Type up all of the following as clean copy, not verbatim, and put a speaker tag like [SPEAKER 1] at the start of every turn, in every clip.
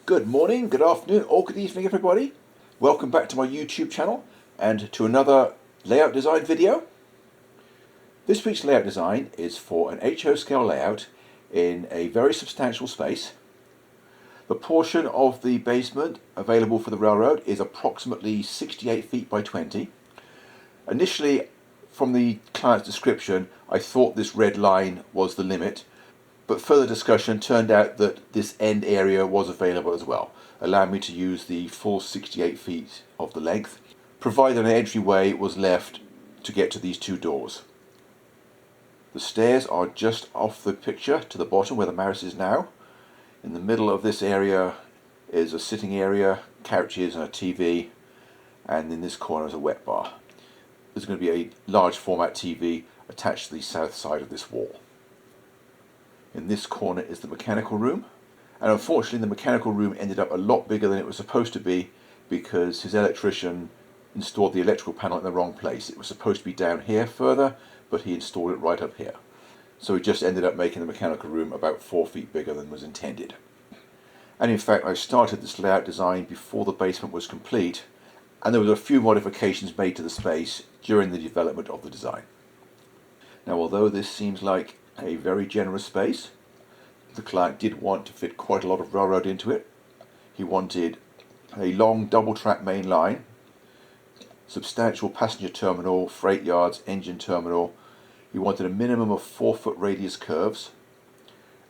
[SPEAKER 1] Good morning, good afternoon, or good evening everybody. Welcome back to my YouTube channel and to another layout design video. This week's layout design is for an HO scale layout in a very substantial space. The portion of the basement available for the railroad is approximately 68 feet by 20. Initially, from the client's description, I thought this red line was the limit, but further discussion turned out that this end area was available as well, allowing me to use the full 68 feet of the length, provided an entryway was left to get to these two doors. The stairs are just off the picture to the bottom where the mouse is now. In the middle of this area is a sitting area, couches and a TV, and in this corner is a wet bar. There's going to be a large format TV attached to the south side of this wall. In this corner is the mechanical room, and unfortunately the mechanical room ended up a lot bigger than it was supposed to be because his electrician installed the electrical panel in the wrong place. It was supposed to be down here further, but he installed it right up here. So he just ended up making the mechanical room about 4 feet bigger than was intended. And in fact I started this layout design before the basement was complete, and there was a few modifications made to the space during the development of the design. Now, although this seems like a very generous space, the client did want to fit quite a lot of railroad into it. He wanted a long double track main line, substantial passenger terminal, freight yards, engine terminal. He wanted a minimum of 4-foot radius curves,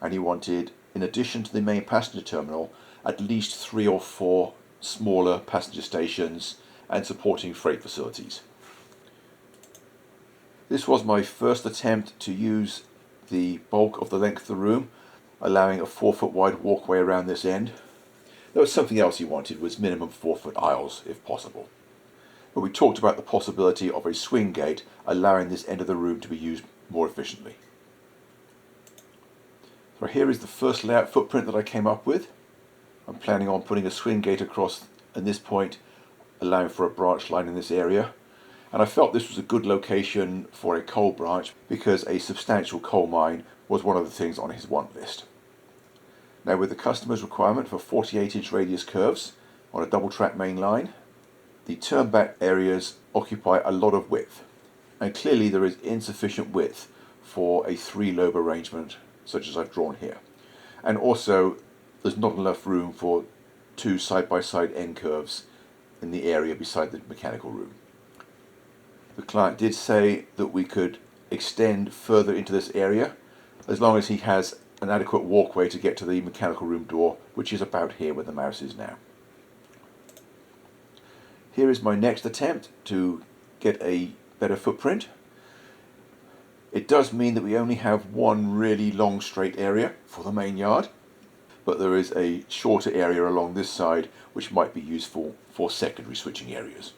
[SPEAKER 1] and he wanted, in addition to the main passenger terminal, at least 3 or 4 smaller passenger stations and supporting freight facilities. This was my first attempt to use the bulk of the length of the room, allowing a 4-foot wide walkway around this end. There was something else he wanted, was minimum 4-foot aisles if possible. But we talked about the possibility of a swing gate allowing this end of the room to be used more efficiently. So here is the first layout footprint that I came up with. I'm planning on putting a swing gate across at this point, allowing for a branch line in this area. And I felt this was a good location for a coal branch because a substantial coal mine was one of the things on his want list. Now, with the customer's requirement for 48-inch radius curves on a double track main line, the turnback areas occupy a lot of width, and clearly there is insufficient width for a 3-lobe arrangement such as I've drawn here. And also there's not enough room for 2 side-by-side end curves in the area beside the mechanical room. The client did say that we could extend further into this area as long as he has an adequate walkway to get to the mechanical room door, which is about here where the mouse is now. Here is my next attempt to get a better footprint. It does mean that we only have one really long straight area for the main yard, but there is a shorter area along this side which might be useful for secondary switching areas.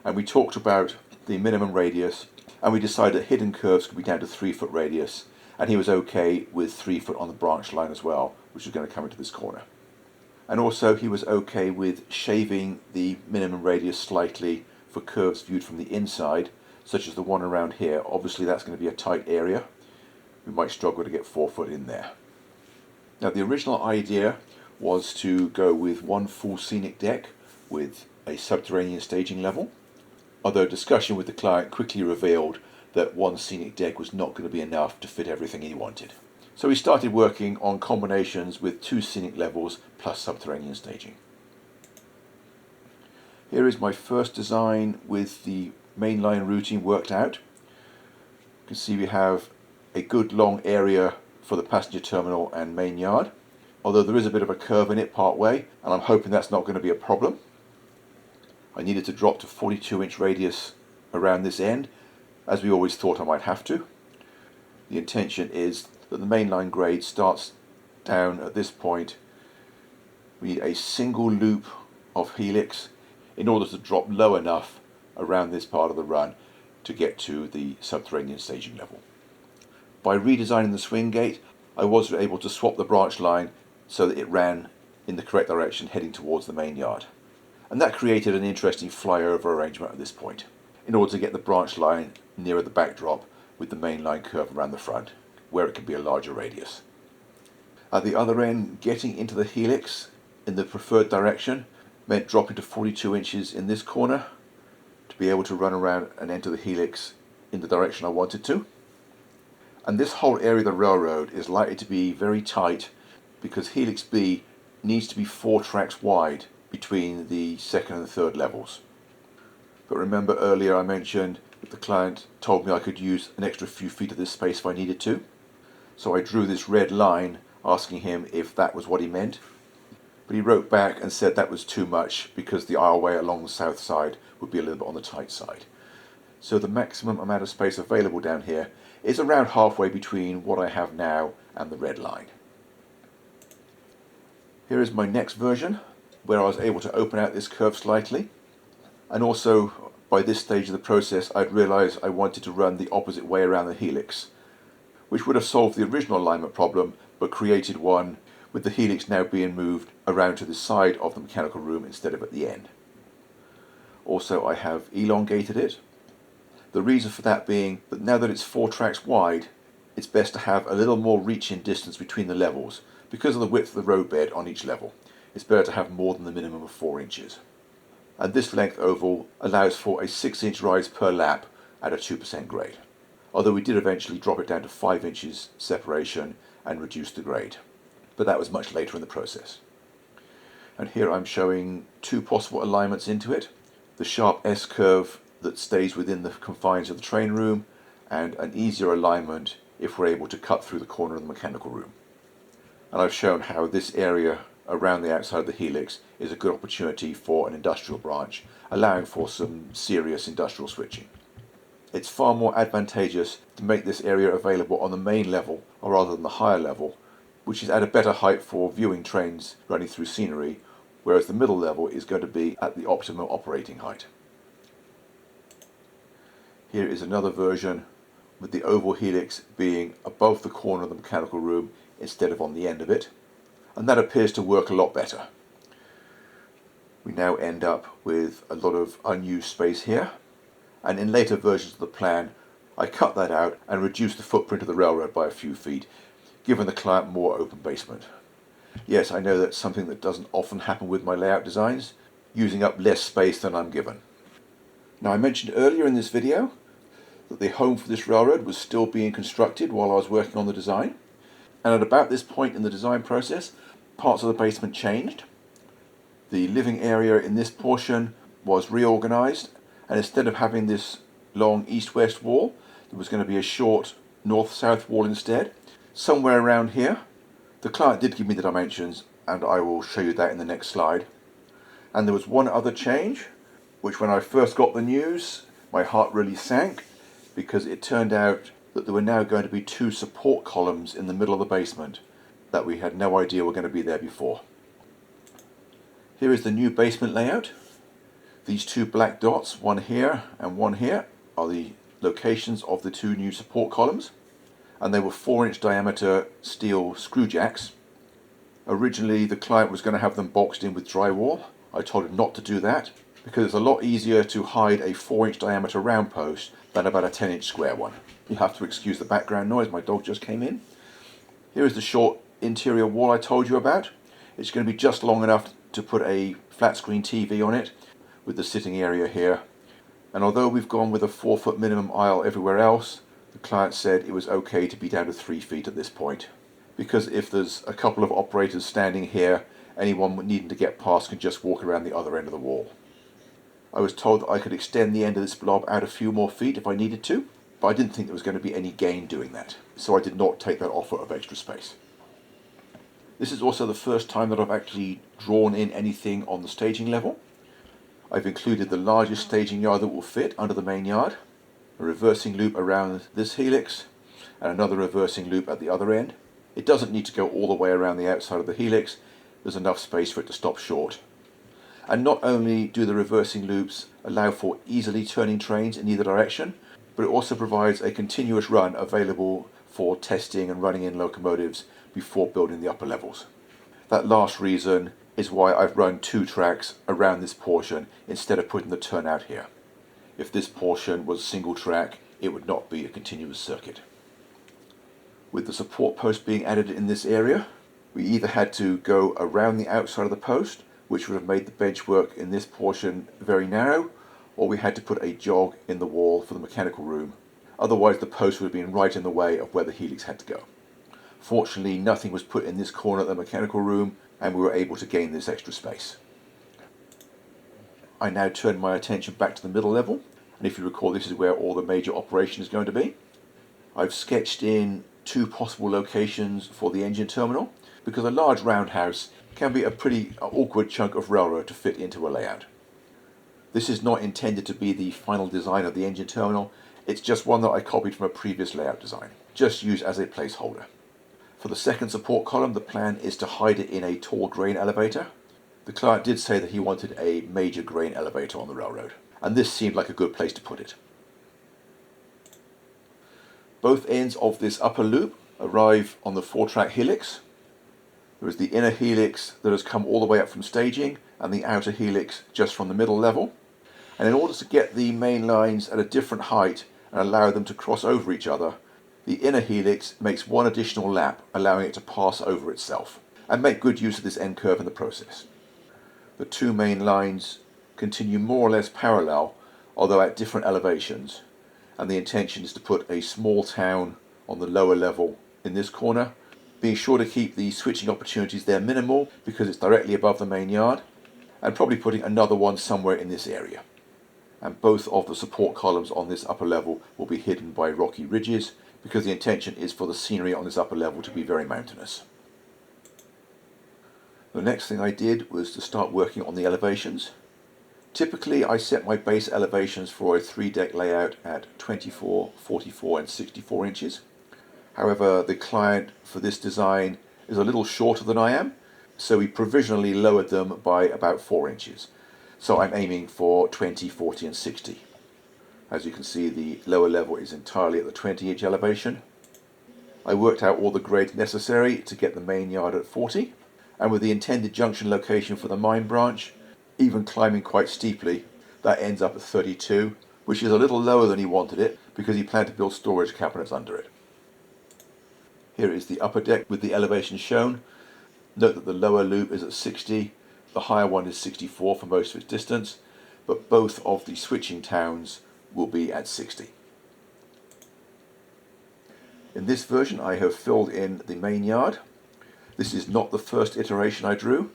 [SPEAKER 1] And we talked about the minimum radius, and we decided that hidden curves could be down to 3-foot radius, and he was okay with 3 foot on the branch line as well, which is going to come into this corner. And also he was okay with shaving the minimum radius slightly for curves viewed from the inside, such as the one around here. Obviously that's going to be a tight area. We might struggle to get 4 foot in there. Now, the original idea was to go with one full scenic deck with a subterranean staging level, although discussion with the client quickly revealed that one scenic deck was not going to be enough to fit everything he wanted. So we started working on combinations with 2 scenic levels plus subterranean staging. Here is my first design with the mainline routing worked out. You can see we have a good long area for the passenger terminal and main yard, although there is a bit of a curve in it part way, and I'm hoping that's not going to be a problem. I needed to drop to 42-inch radius around this end, as we always thought I might have to. The intention is that the mainline grade starts down at this point. We need a single loop of helix in order to drop low enough around this part of the run to get to the subterranean staging level. By redesigning the swing gate, I was able to swap the branch line so that it ran in the correct direction heading towards the main yard. And that created an interesting flyover arrangement at this point, in order to get the branch line nearer the backdrop with the main line curve around the front, where it can be a larger radius. At the other end, getting into the helix in the preferred direction meant dropping to 42 inches in this corner to be able to run around and enter the helix in the direction I wanted to. And this whole area of the railroad is likely to be very tight because Helix B needs to be 4 tracks wide between the second and third levels. But remember earlier I mentioned that the client told me I could use an extra few feet of this space if I needed to. So I drew this red line asking him if that was what he meant. But he wrote back and said that was too much because the aisleway along the south side would be a little bit on the tight side. So the maximum amount of space available down here is around halfway between what I have now and the red line. Here is my next version where I was able to open out this curve slightly, and also by this stage of the process I'd realised I wanted to run the opposite way around the helix, which would have solved the original alignment problem but created one with the helix now being moved around to the side of the mechanical room instead of at the end. Also I have elongated it. The reason for that being that now that it's 4 tracks wide, it's best to have a little more reach-in distance between the levels because of the width of the roadbed on each level. It's better to have more than the minimum of 4 inches. And this length oval allows for a 6-inch rise per lap at a 2% grade, although we did eventually drop it down to 5 inches separation and reduce the grade. But that was much later in the process. And here I'm showing 2 possible alignments into it. The sharp S-curve that stays within the confines of the train room, and an easier alignment if we're able to cut through the corner of the mechanical room. And I've shown how this area around the outside of the helix is a good opportunity for an industrial branch, allowing for some serious industrial switching. It's far more advantageous to make this area available on the main level rather than the higher level, which is at a better height for viewing trains running through scenery, whereas the middle level is going to be at the optimal operating height. Here is another version with the oval helix being above the corner of the mechanical room instead of on the end of it, and that appears to work a lot better. We now end up with a lot of unused space here, and in later versions of the plan I cut that out and reduced the footprint of the railroad by a few feet, giving the client more open basement. Yes, I know that's something that doesn't often happen with my layout designs, using up less space than I'm given. Now I mentioned earlier in this video that the home for this railroad was still being constructed while I was working on the design, and at about this point in the design process parts of the basement changed. The living area in this portion was reorganized, and instead of having this long east-west wall there was going to be a short north-south wall instead, somewhere around here. The client did give me the dimensions and I will show you that in the next slide. And there was one other change, which when I first got the news my heart really sank, because it turned out that there were now going to be 2 support columns in the middle of the basement that we had no idea were going to be there before. Here is the new basement layout. These 2 black dots, one here and one here, are the locations of the 2 new support columns, and they were 4-inch diameter steel screw jacks. Originally the client was going to have them boxed in with drywall. I told him not to do that because it's a lot easier to hide a 4-inch diameter round post than about a 10-inch square one. You have to excuse the background noise, my dog just came in. Here is the short interior wall I told you about. It's going to be just long enough to put a flat screen TV on it with the sitting area here. And although we've gone with a 4-foot minimum aisle everywhere else, the client said it was okay to be down to 3 feet at this point, because if there's a couple of operators standing here, anyone needing to get past can just walk around the other end of the wall. I was told that I could extend the end of this blob out a few more feet if I needed to, but I didn't think there was going to be any gain doing that, so I did not take that offer of extra space. This is also the first time that I've actually drawn in anything on the staging level. I've included the largest staging yard that will fit under the main yard, a reversing loop around this helix, and another reversing loop at the other end. It doesn't need to go all the way around the outside of the helix. There's enough space for it to stop short. And not only do the reversing loops allow for easily turning trains in either direction, but it also provides a continuous run available for testing and running in locomotives before building the upper levels. That last reason is why I've run 2 tracks around this portion instead of putting the turnout here. If this portion was a single track, it would not be a continuous circuit. With the support post being added in this area, We either had to go around the outside of the post, which would have made the benchwork in this portion very narrow, or we had to put a jog in the wall for the mechanical room. Otherwise the post would have been right in the way of where the helix had to go. Fortunately, nothing was put in this corner of the mechanical room, and we were able to gain this extra space. I now turn my attention back to the middle level, and if you recall, this is where all the major operation is going to be. I've sketched in two possible locations for the engine terminal, because a large roundhouse can be a pretty awkward chunk of railroad to fit into a layout. This is not intended to be the final design of the engine terminal, it's just one that I copied from a previous layout design, just used as a placeholder. For the second support column, the plan is to hide it in a tall grain elevator. The client did say that he wanted a major grain elevator on the railroad, and this seemed like a good place to put it. Both ends of this upper loop arrive on the 4-track helix. There is the inner helix that has come all the way up from staging, and the outer helix just from the middle level. And in order to get the main lines at a different height and allow them to cross over each other, the inner helix makes one additional lap, allowing it to pass over itself, and make good use of this end curve in the process. The two main lines continue more or less parallel, although at different elevations, and the intention is to put a small town on the lower level in this corner, being sure to keep the switching opportunities there minimal because it's directly above the main yard, and probably putting another one somewhere in this area. And both of the support columns on this upper level will be hidden by rocky ridges, because the intention is for the scenery on this upper level to be very mountainous. The next thing I did was to start working on the elevations. Typically I set my base elevations for a 3-deck layout at 24, 44 and 64 inches. However, the client for this design is a little shorter than I am, so we provisionally lowered them by about 4 inches. So I'm aiming for 20, 40 and 60. As you can see, the lower level is entirely at the 20-inch elevation. I worked out all the grades necessary to get the main yard at 40, and with the intended junction location for the mine branch, even climbing quite steeply, that ends up at 32, which is a little lower than he wanted it because he planned to build storage cabinets under it. Here is the upper deck with the elevation shown. Note that the lower loop is at 60, the higher one is 64 for most of its distance, but both of the switching towns will be at 60. In this version I have filled in the main yard. This is not the first iteration I drew.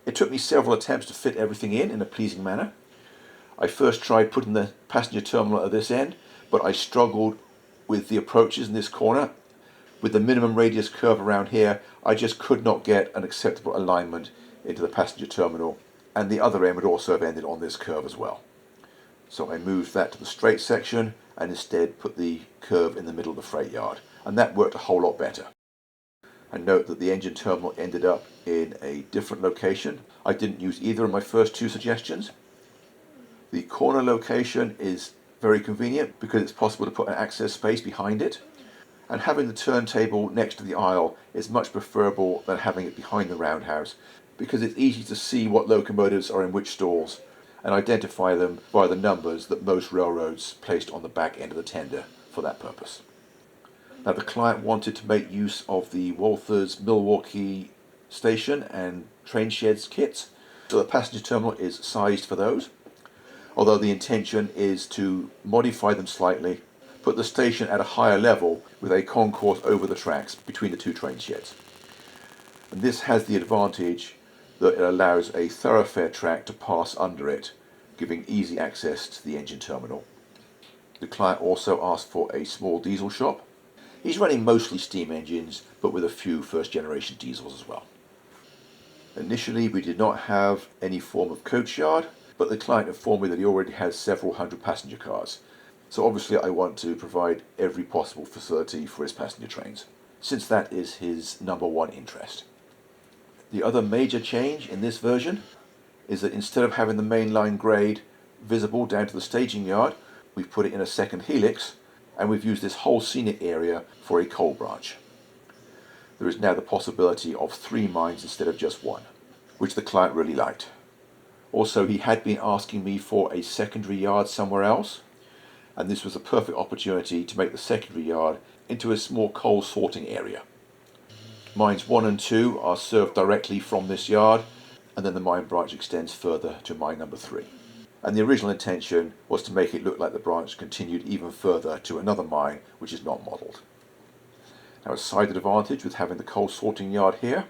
[SPEAKER 1] It took me several attempts to fit everything in a pleasing manner. I first tried putting the passenger terminal at this end, but I struggled with the approaches in this corner. With the minimum radius curve around here, I just could not get an acceptable alignment into the passenger terminal, and the other end would also have ended on this curve as well. So I moved that to the straight section and instead put the curve in the middle of the freight yard, and that worked a whole lot better. And note that the engine terminal ended up in a different location. I didn't use either of my first two suggestions. The corner location is very convenient because it's possible to put an access space behind it, and having the turntable next to the aisle is much preferable than having it behind the roundhouse, because it's easy to see what locomotives are in which stalls and identify them by the numbers that most railroads placed on the back end of the tender for that purpose. Now the client wanted to make use of the Walther's Milwaukee station and train sheds kits, so the passenger terminal is sized for those, although the intention is to modify them slightly, put the station at a higher level with a concourse over the tracks between the two train sheds. And this has the advantage that it allows a thoroughfare track to pass under it, giving easy access to the engine terminal. The client also asked for a small diesel shop. He's running mostly steam engines, but with a few first-generation diesels as well. Initially, we did not have any form of coach yard, but the client informed me that he already has several hundred passenger cars. So obviously I want to provide every possible facility for his passenger trains, since that is his number one interest. The other major change in this version is that instead of having the main line grade visible down to the staging yard, we've put it in a second helix, and we've used this whole scenic area for a coal branch. There is now the possibility of 3 mines instead of just one, which the client really liked. Also, he had been asking me for a secondary yard somewhere else, and this was a perfect opportunity to make the secondary yard into a small coal sorting area. Mines 1 and 2 are served directly from this yard, and then the mine branch extends further to mine number 3. And the original intention was to make it look like the branch continued even further to another mine which is not modelled. Now, a side advantage with having the coal sorting yard here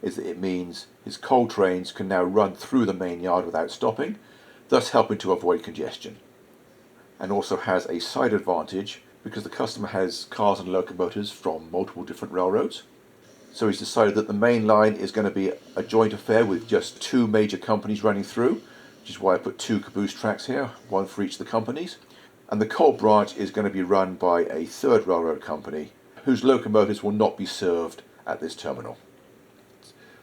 [SPEAKER 1] is that it means his coal trains can now run through the main yard without stopping, thus helping to avoid congestion. And also has a side advantage because the customer has cars and locomotives from multiple different railroads. So he's decided that the main line is going to be a joint affair with just 2 major companies running through, which is why I put 2 caboose tracks here, 1 for each of the companies. And the coal branch is going to be run by a 3rd railroad company whose locomotives will not be served at this terminal.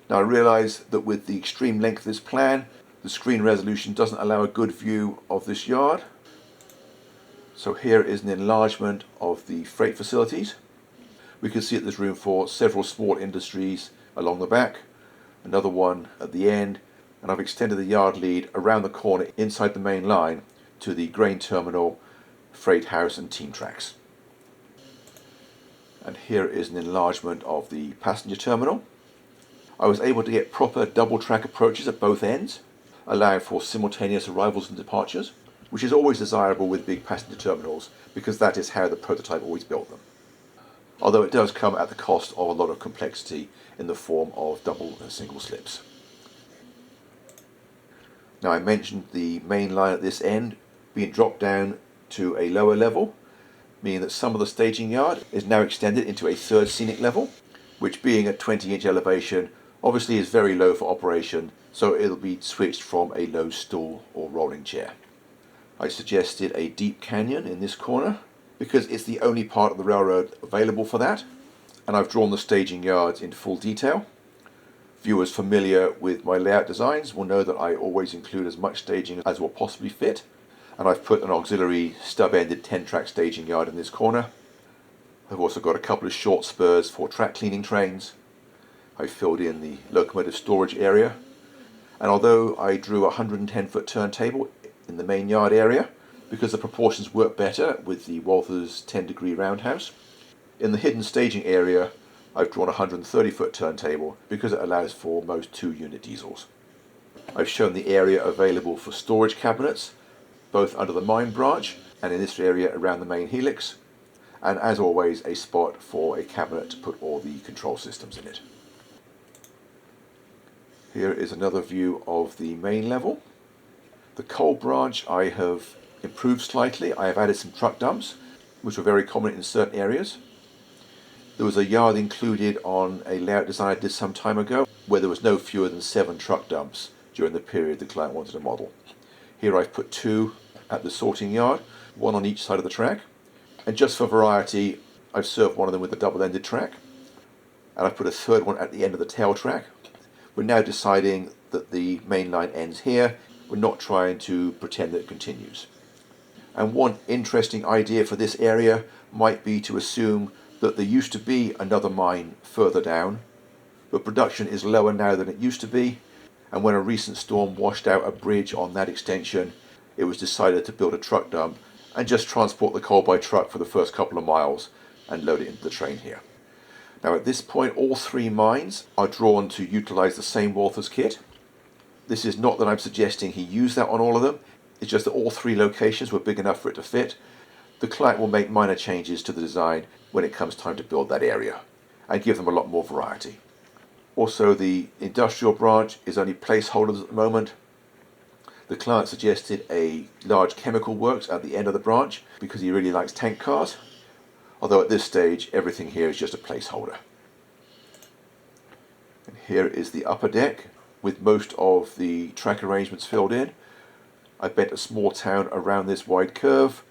[SPEAKER 1] Now, I realise that with the extreme length of this plan, the screen resolution doesn't allow a good view of this yard. So here is an enlargement of the freight facilities. We can see that there's room for several small industries along the back, another one at the end, and I've extended the yard lead around the corner inside the main line to the grain terminal, freight house and team tracks. And here is an enlargement of the passenger terminal. I was able to get proper double track approaches at both ends, allowing for simultaneous arrivals and departures, which is always desirable with big passenger terminals because that is how the prototype always built them. Although it does come at the cost of a lot of complexity in the form of double and single slips. Now, I mentioned the main line at this end being dropped down to a lower level, meaning that some of the staging yard is now extended into a 3rd scenic level, which being at 20-inch elevation obviously is very low for operation, so it'll be switched from a low stool or rolling chair. I suggested a deep canyon in this corner because it's the only part of the railroad available for that, and I've drawn the staging yards in full detail. Viewers familiar with my layout designs will know that I always include as much staging as will possibly fit, and I've put an auxiliary stub-ended 10-track staging yard in this corner. I've also got a couple of short spurs for track cleaning trains. I've filled in the locomotive storage area, and although I drew a 110-foot turntable in the main yard area because the proportions work better with the Walther's 10-degree roundhouse, in the hidden staging area I've drawn a 130-foot turntable because it allows for most 2-unit diesels. I've shown the area available for storage cabinets, both under the mine branch and in this area around the main helix, and as always a spot for a cabinet to put all the control systems in it. Here is another view of the main level. The coal branch I have improved slightly. I have added some truck dumps, which were very common in certain areas. There was a yard included on a layout design I did some time ago where there was no fewer than 7 truck dumps during the period the client wanted to model. Here I've put 2 at the sorting yard, 1 on each side of the track, and just for variety I've served one of them with a double-ended track, and I've put a 3rd one at the end of the tail track. We're now deciding that the main line ends here. We're not trying to pretend that it continues. And one interesting idea for this area might be to assume that there used to be another mine further down, but production is lower now than it used to be, and when a recent storm washed out a bridge on that extension, it was decided to build a truck dump and just transport the coal by truck for the first couple of miles and load it into the train here. Now, at this point, all 3 mines are drawn to utilize the same Walther's kit. This is not that I'm suggesting he use that on all of them, it's just that all 3 locations were big enough for it to fit. The client will make minor changes to the design when it comes time to build that area and give them a lot more variety. Also, the industrial branch is only placeholders at the moment. The client suggested a large chemical works at the end of the branch because he really likes tank cars, although at this stage everything here is just a placeholder. And here is the upper deck with most of the track arrangements filled in. I bent a small town around this wide curve,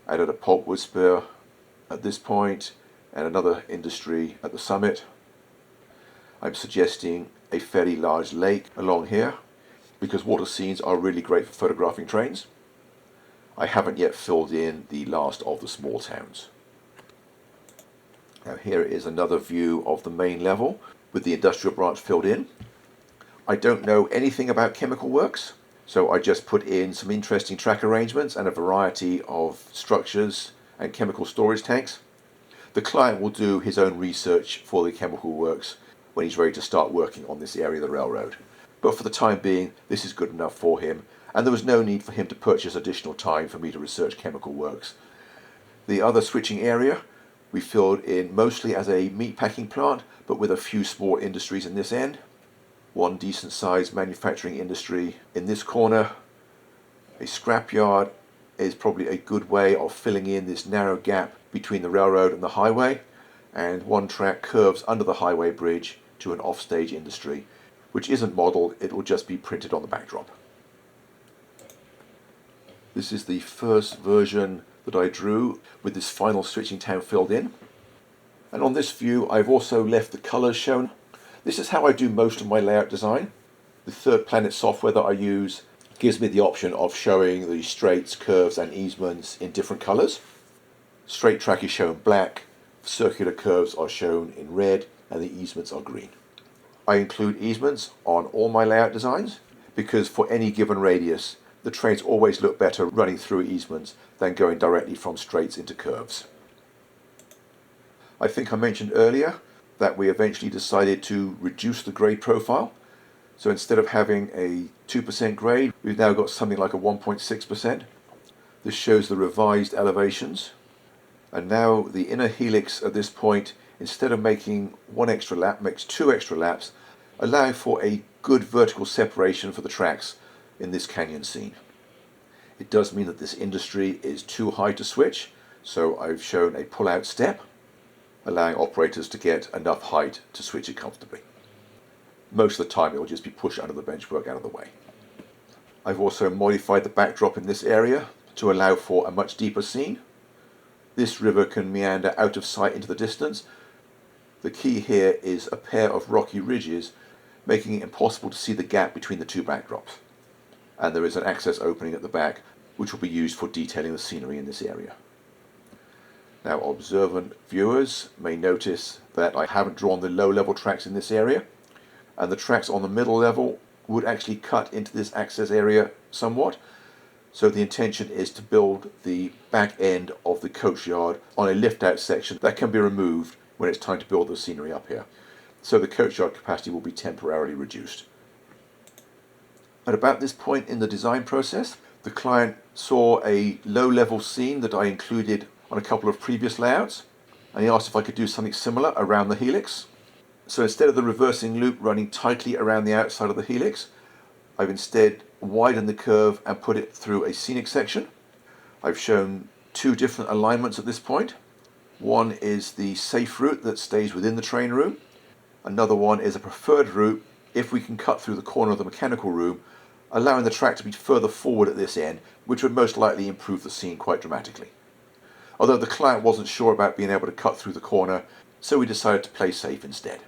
[SPEAKER 1] added a pulpwood spur at this point and another industry at the summit. I'm suggesting a fairly large lake along here because water scenes are really great for photographing trains. I haven't yet filled in the last of the small towns. Now here is another view of the main level with the industrial branch filled in. I don't know anything about chemical works, so I just put in some interesting track arrangements and a variety of structures and chemical storage tanks. The client will do his own research for the chemical works when he's ready to start working on this area of the railroad. But for the time being, this is good enough for him, and there was no need for him to purchase additional time for me to research chemical works. The other switching area we filled in mostly as a meatpacking plant, but with a few small industries in this end. One decent sized manufacturing industry in this corner. A scrapyard is probably a good way of filling in this narrow gap between the railroad and the highway, and one track curves under the highway bridge to an offstage industry, which isn't modelled, it will just be printed on the backdrop. This is the first version that I drew with this final switching town filled in. And on this view I've also left the colours shown. This is how I do most of my layout design. The Third Planet software that I use gives me the option of showing the straights, curves and easements in different colours. Straight track is shown black, circular curves are shown in red, and the easements are green. I include easements on all my layout designs because for any given radius the trains always look better running through easements than going directly from straights into curves. I think I mentioned earlier that we eventually decided to reduce the grade profile. So instead of having a 2% grade, we've now got something like a 1.6%. This shows the revised elevations. And now the inner helix at this point, instead of making one extra lap, makes 2 extra laps, allowing for a good vertical separation for the tracks in this canyon scene. It does mean that this industry is too high to switch, so I've shown a pull-out step, allowing operators to get enough height to switch it comfortably. Most of the time it will just be pushed under the benchwork out of the way. I've also modified the backdrop in this area to allow for a much deeper scene. This river can meander out of sight into the distance. The key here is a pair of rocky ridges, making it impossible to see the gap between the two backdrops. And there is an access opening at the back which will be used for detailing the scenery in this area. Now observant viewers may notice that I haven't drawn the low level tracks in this area, and the tracks on the middle level would actually cut into this access area somewhat. So the intention is to build the back end of the coach yard on a lift out section that can be removed when it's time to build the scenery up here. So the coach yard capacity will be temporarily reduced. At about this point in the design process, the client saw a low-level scene that I included on a couple of previous layouts, and he asked if I could do something similar around the helix. So instead of the reversing loop running tightly around the outside of the helix, I've instead widened the curve and put it through a scenic section. I've shown 2 different alignments at this point. One is the safe route that stays within the train room. Another one is a preferred route if we can cut through the corner of the mechanical room, allowing the track to be further forward at this end, which would most likely improve the scene quite dramatically. Although the client wasn't sure about being able to cut through the corner, so we decided to play safe instead.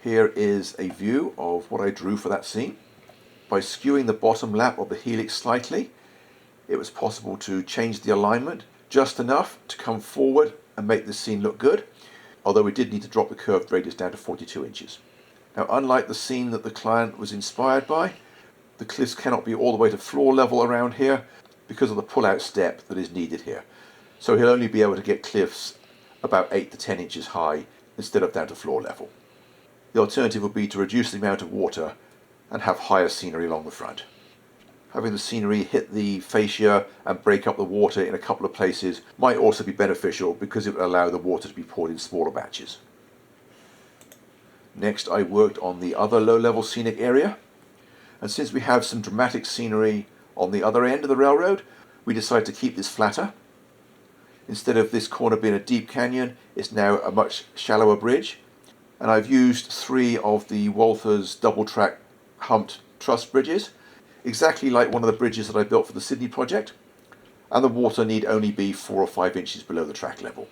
[SPEAKER 1] Here is a view of what I drew for that scene. By skewing the bottom lap of the helix slightly, it was possible to change the alignment just enough to come forward and make the scene look good, although we did need to drop the curved radius down to 42 inches. Now, unlike the scene that the client was inspired by, the cliffs cannot be all the way to floor level around here because of the pull-out step that is needed here. So he'll only be able to get cliffs about 8 to 10 inches high instead of down to floor level. The alternative would be to reduce the amount of water and have higher scenery along the front. Having the scenery hit the fascia and break up the water in a couple of places might also be beneficial because it would allow the water to be poured in smaller batches. Next, I worked on the other low-level scenic area, and since we have some dramatic scenery on the other end of the railroad, we decided to keep this flatter. Instead of this corner being a deep canyon, it's now a much shallower bridge, and I've used 3 of the Walthers double-track humped truss bridges, exactly like one of the bridges that I built for the Sydney project, and the water need only be 4 or 5 inches below the track level.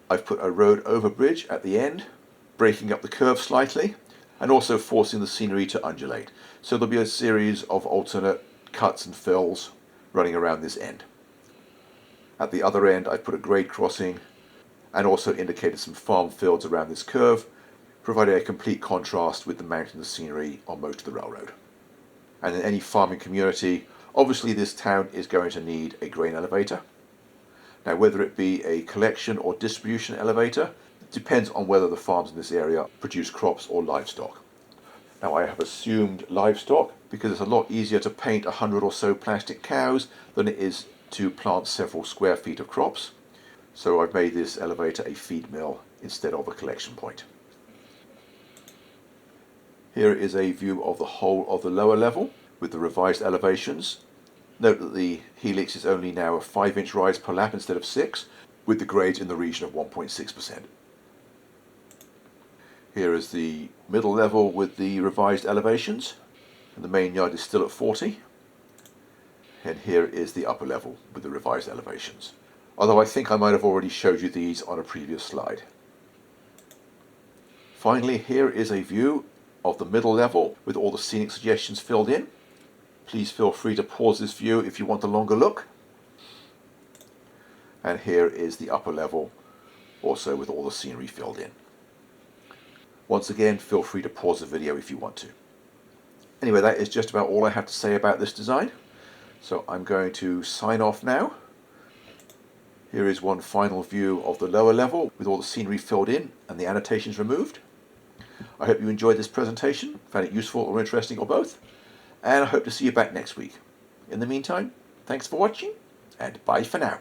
[SPEAKER 1] I've put a road over bridge at the end, breaking up the curve slightly, and also forcing the scenery to undulate. So there'll be a series of alternate cuts and fills running around this end. At the other end, I've put a grade crossing and also indicated some farm fields around this curve, providing a complete contrast with the mountainous scenery on most of the railroad. And in any farming community, obviously this town is going to need a grain elevator. Now, whether it be a collection or distribution elevator, it depends on whether the farms in this area produce crops or livestock. Now, I have assumed livestock because it's a lot easier to paint 100 or so plastic cows than it is to plant several square feet of crops. So I've made this elevator a feed mill instead of a collection point. Here is a view of the whole of the lower level with the revised elevations. Note that the helix is only now a 5-inch rise per lap instead of 6, with the grades in the region of 1.6%. Here is the middle level with the revised elevations, and the main yard is still at 40. And here is the upper level with the revised elevations, although I think I might have already showed you these on a previous slide. Finally, here is a view of the middle level with all the scenic suggestions filled in. Please feel free to pause this view if you want a longer look. And here is the upper level, also with all the scenery filled in. Once again, feel free to pause the video if you want to. Anyway, that is just about all I have to say about this design. So I'm going to sign off now. Here is one final view of the lower level with all the scenery filled in and the annotations removed. I hope you enjoyed this presentation, found it useful or interesting or both, and I hope to see you back next week. In the meantime, thanks for watching, and bye for now.